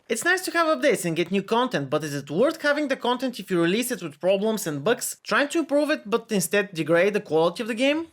It's nice to have updates and get new content, but is it worth having the content if you release it with problems and bugs, trying to improve it but instead degrade the quality of the game?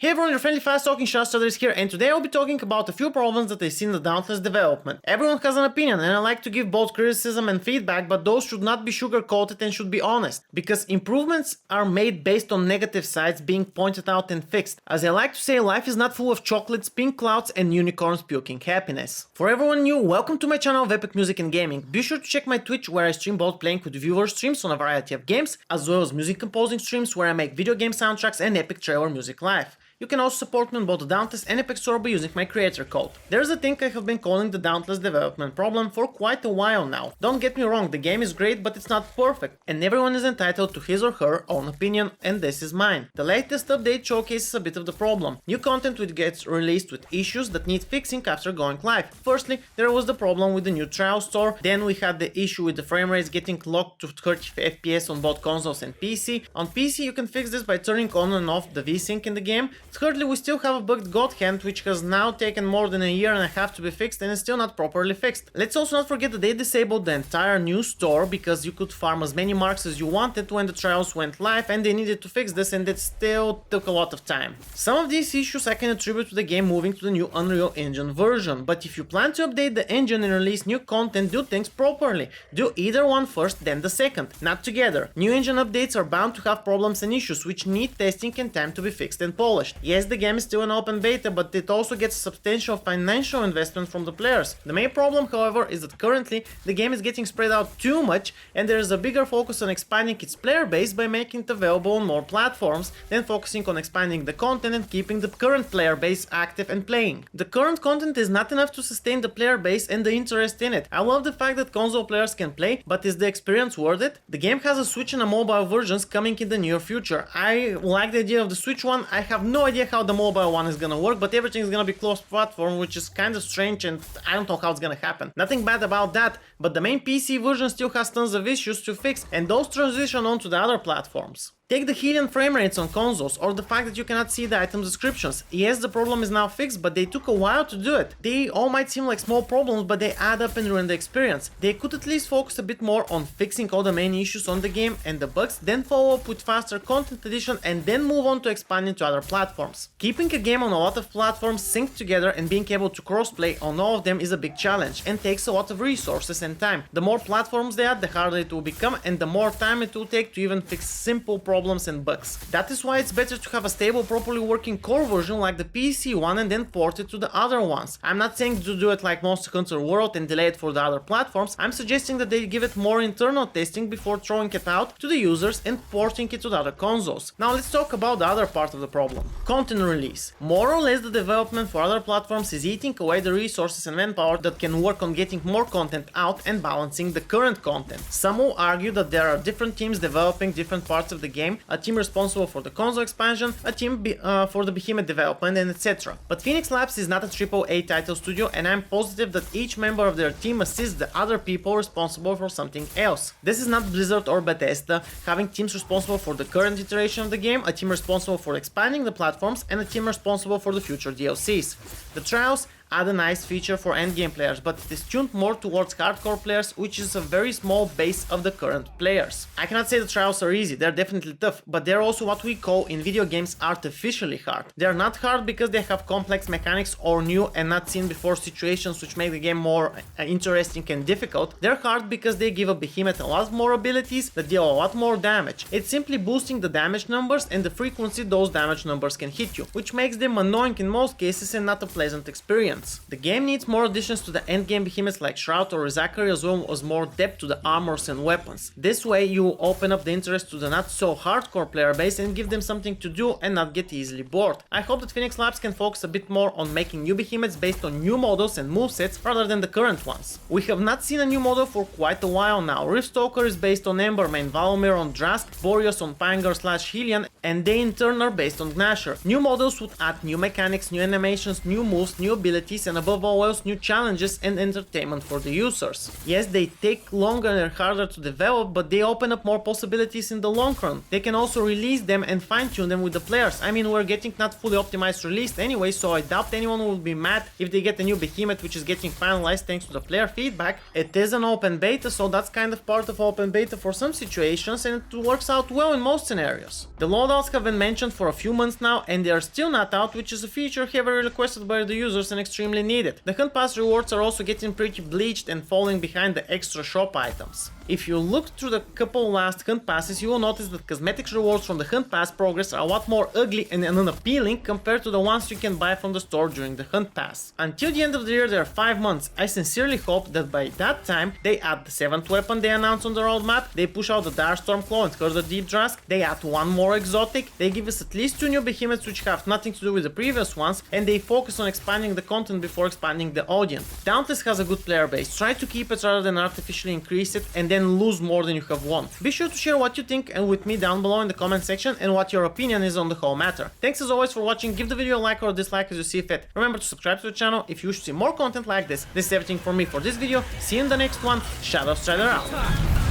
Hey everyone, your friendly fast-talking shot is here, and today I'll be talking about a few problems that I see in the Dauntless development. Everyone has an opinion, and I like to give both criticism and feedback, but those should not be sugar-coated and should be honest, because improvements are made based on negative sides being pointed out and fixed. As I like to say, life is not full of chocolates, pink clouds, and unicorns puking happiness. For everyone new, welcome to my channel of Epic Music and Gaming. Be sure to check my Twitch, where I stream both playing with viewers streams on a variety of games, as well as music composing streams where I make video game soundtracks and epic trailer music live. You can also support me on both the Dauntless and Epic Store by using my creator code. There's a thing I have been calling the Dauntless development problem for quite a while now. Don't get me wrong, the game is great, but it's not perfect, and everyone is entitled to his or her own opinion, and this is mine. The latest update showcases a bit of the problem. New content which gets released with issues that need fixing after going live. Firstly, there was the problem with the new trial store, then we had the issue with the frame rates getting locked to 30 FPS on both consoles and PC. On PC you can fix this by turning on and off the VSync in the game. Thirdly, we still have a bugged God Hand, which has now taken more than a year and a half to be fixed and is still not properly fixed. Let's also not forget that they disabled the entire new store because you could farm as many marks as you wanted when the trials went live, and they needed to fix this, and it still took a lot of time. Some of these issues I can attribute to the game moving to the new Unreal Engine version, but if you plan to update the engine and release new content, do things properly. Do either one first, then the second, not together. New engine updates are bound to have problems and issues which need testing and time to be fixed and polished. Yes, the game is still an open beta, but it also gets substantial financial investment from the players. The main problem, however, is that currently the game is getting spread out too much, and there is a bigger focus on expanding its player base by making it available on more platforms than focusing on expanding the content and keeping the current player base active and playing. The current content is not enough to sustain the player base and the interest in it. I love the fact that console players can play, but is the experience worth it? The game has a Switch and a mobile versions coming in the near future. I like the idea of the Switch one. I have no idea how the mobile one is gonna work, but everything is gonna be closed platform, which is kind of strange, and I don't know how it's gonna happen. Nothing bad about that, but the main PC version still has tons of issues to fix, and those transition onto the other platforms. Take the hidden frame rates on consoles, or the fact that you cannot see the item descriptions. Yes, the problem is now fixed, but they took a while to do it. They all might seem like small problems, but they add up and ruin the experience. They could at least focus a bit more on fixing all the main issues on the game and the bugs, then follow up with faster content addition, and then move on to expanding to other platforms. Keeping a game on a lot of platforms synced together and being able to crossplay on all of them is a big challenge and takes a lot of resources and time. The more platforms they add, the harder it will become, and the more time it will take to even fix simple problems and bugs. That is why it's better to have a stable, properly working core version like the PC one and then port it to the other ones. I'm not saying to do it like Monster Hunter World and delay it for the other platforms. I'm suggesting that they give it more internal testing before throwing it out to the users and porting it to the other consoles. Now let's talk about the other part of the problem. Content release. More or less the development for other platforms is eating away the resources and manpower that can work on getting more content out and balancing the current content. Some will argue that there are different teams developing different parts of the game, a team responsible for the console expansion, a team for the behemoth development, and etc. But Phoenix Labs is not a AAA title studio, and I'm positive that each member of their team assists the other people responsible for something else. This is not Blizzard or Bethesda, having teams responsible for the current iteration of the game, a team responsible for expanding the platforms, and a team responsible for the future DLCs. The trials add a nice feature for endgame players, but it is tuned more towards hardcore players, which is a very small base of the current players. I cannot say the trials are easy, they're definitely tough, but they're also what we call in video games artificially hard. They're not hard because they have complex mechanics or new and not seen before situations which make the game more interesting and difficult. They're hard because they give a behemoth a lot more abilities that deal a lot more damage. It's simply boosting the damage numbers and the frequency those damage numbers can hit you, which makes them annoying in most cases and not a pleasant experience. The game needs more additions to the endgame behemoths like Shroud or Zachary, as well as more depth to the armors and weapons. This way you open up the interest to the not so hardcore player base and give them something to do and not get easily bored. I hope that Phoenix Labs can focus a bit more on making new behemoths based on new models and movesets rather than the current ones. We have not seen a new model for quite a while now. Riftstalker is based on Embermane, Valomir on Drask, Boreas on Pangar/Hylian, and they in turn are based on Gnasher. New models would add new mechanics, new animations, new moves, new abilities, possibilities and above all else new challenges and entertainment for the users. Yes, they take longer and are harder to develop, but they open up more possibilities in the long run. They can also release them and fine-tune them with the players. I mean, we're getting not fully optimized released anyway, so I doubt anyone will be mad if they get a new behemoth which is getting finalized thanks to the player feedback. It is an open beta, so that's kind of part of open beta for some situations, and it works out well in most scenarios. The loadouts have been mentioned for a few months now, and they are still not out, which is a feature heavily requested by the users and extremely needed. The Hunt Pass rewards are also getting pretty bleached and falling behind the extra shop items. If you look through the couple last Hunt Passes, you will notice that cosmetics rewards from the Hunt Pass progress are a lot more ugly and unappealing compared to the ones you can buy from the store during the Hunt Pass. Until the end of the year there are 5 months. I sincerely hope that by that time they add the 7th weapon they announced on the roadmap, they push out the Darstorm Claw and Curse the Deep Drask, they add one more exotic, they give us at least 2 new behemoths which have nothing to do with the previous ones, and they focus on expanding the content before expanding the audience. Dauntless has a good player base, try to keep it rather than artificially increase it and then lose more than you have won. Be sure to share what you think and with me down below in the comment section and what your opinion is on the whole matter. Thanks as always for watching, give the video a like or a dislike as you see fit. Remember to subscribe to the channel if you wish to see more content like this. This is everything from me for this video, see you in the next one, Shadow Strider out.